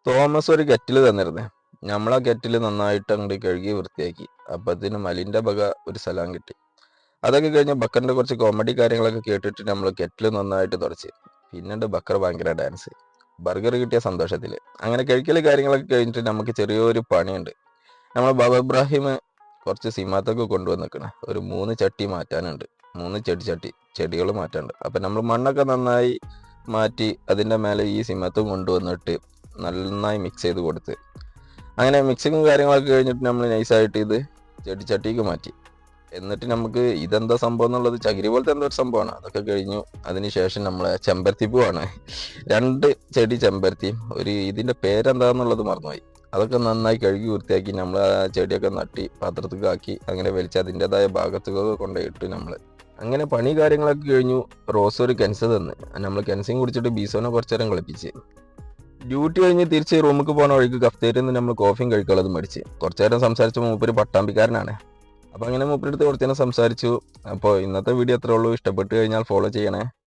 Thomas ഒരു kettle തന്നിരുന്നേ. നമ്മളാ kettle നന്നായിട്ട് അങ്ങോട്ട് കഴുകി വൃത്തിയാക്കി. അപ്പത്തിന് മലിന്റെ വക ഒരു സലാം കിട്ടി. അതൊക്കെ കഴിഞ്ഞ് ബക്കറിന്റെ കുറച്ച് കോമഡി കാര്യങ്ങളൊക്കെ കേട്ടിട്ട് നമ്മൾ കെറ്റിൽ നന്നായിട്ട് തുടച്ച്. പിന്നീട് ബക്കർ ഭയങ്കര ഡാൻസ്. ബർഗർ കിട്ടിയ സന്തോഷത്തില് അങ്ങനെ കഴിക്കല് കാര്യങ്ങളൊക്കെ കഴിഞ്ഞിട്ട് നമുക്ക് ചെറിയൊരു പണിയുണ്ട്. നമ്മൾ ബാബ ഇബ്രാഹിം കുറച്ച് സിമാത്തൊക്കെ കൊണ്ടുവന്നിക്കണേ. ഒരു 3 ചട്ടി മാറ്റാനുണ്ട്. 3 ചെടികൾ മാറ്റാനുണ്ട്. അപ്പം നമ്മൾ മണ്ണൊക്കെ നന്നായി മാറ്റി അതിൻ്റെ മേലെ ഈ സിമത്തും കൊണ്ടുവന്നിട്ട് നന്നായി മിക്സ് ചെയ്ത് കൊടുത്ത് അങ്ങനെ മിക്സിങ്ങും കാര്യങ്ങളൊക്കെ കഴിഞ്ഞിട്ട് നമ്മൾ നൈസായിട്ട് ഇത് ചെടിച്ചട്ടിക്ക് മാറ്റി. എന്നിട്ട് നമുക്ക് ഇതെന്താ സംഭവം എന്നുള്ളത് ചകിരി പോലത്തെ എന്തോ ഒരു സംഭവമാണ്. അതൊക്കെ കഴിഞ്ഞു. അതിനുശേഷം നമ്മളെ ചെമ്പരത്തിപ്പൂവാണ്. 2 ചെടി ചെമ്പരത്തിയും ഇതിൻ്റെ പേരെന്താന്നുള്ളത് മറന്നുപോയി. അതൊക്കെ നന്നായി കഴുകി വൃത്തിയാക്കി നമ്മൾ ആ ചെടിയൊക്കെ നട്ടി പാത്രത്തിലേക്ക് ആക്കി അങ്ങനെ വലിച്ച് അതിൻ്റെതായ ഭാഗത്തുകൊക്കെ കൊണ്ടുപോയിട്ട് നമ്മൾ അങ്ങനെ പണി കാര്യങ്ങളൊക്കെ കഴിഞ്ഞു. റോസ് ഒരു കെൻസ് തന്ന് നമ്മൾ കെൻസിങ് കുടിച്ചിട്ട് ബീസോനെ കുറച്ചു നേരം കളിപ്പിച്ച് ഡ്യൂട്ടി കഴിഞ്ഞ് തിരിച്ച് റൂമിലേക്ക് പോകണ വഴിക്ക് കഫ്തേരിയിൽ നിന്ന് നമ്മൾ കോഫിയും കഴിക്കാനുള്ളത് മേടിച്ച് കുറച്ചു നേരം സംസാരിച്ചപ്പോൾ മൂപ്പര് പട്ടാമ്പിക്കാരനാണ്. അപ്പോൾ അങ്ങനെ മൂപ്പരെടുത്ത് കുറച്ചു നേരം സംസാരിച്ചു. അപ്പോൾ ഇന്നത്തെ വീഡിയോ അത്രേ ഉള്ളൂ. ഇഷ്ടപ്പെട്ട് കഴിഞ്ഞാൽ ഫോളോ ചെയ്യണേ.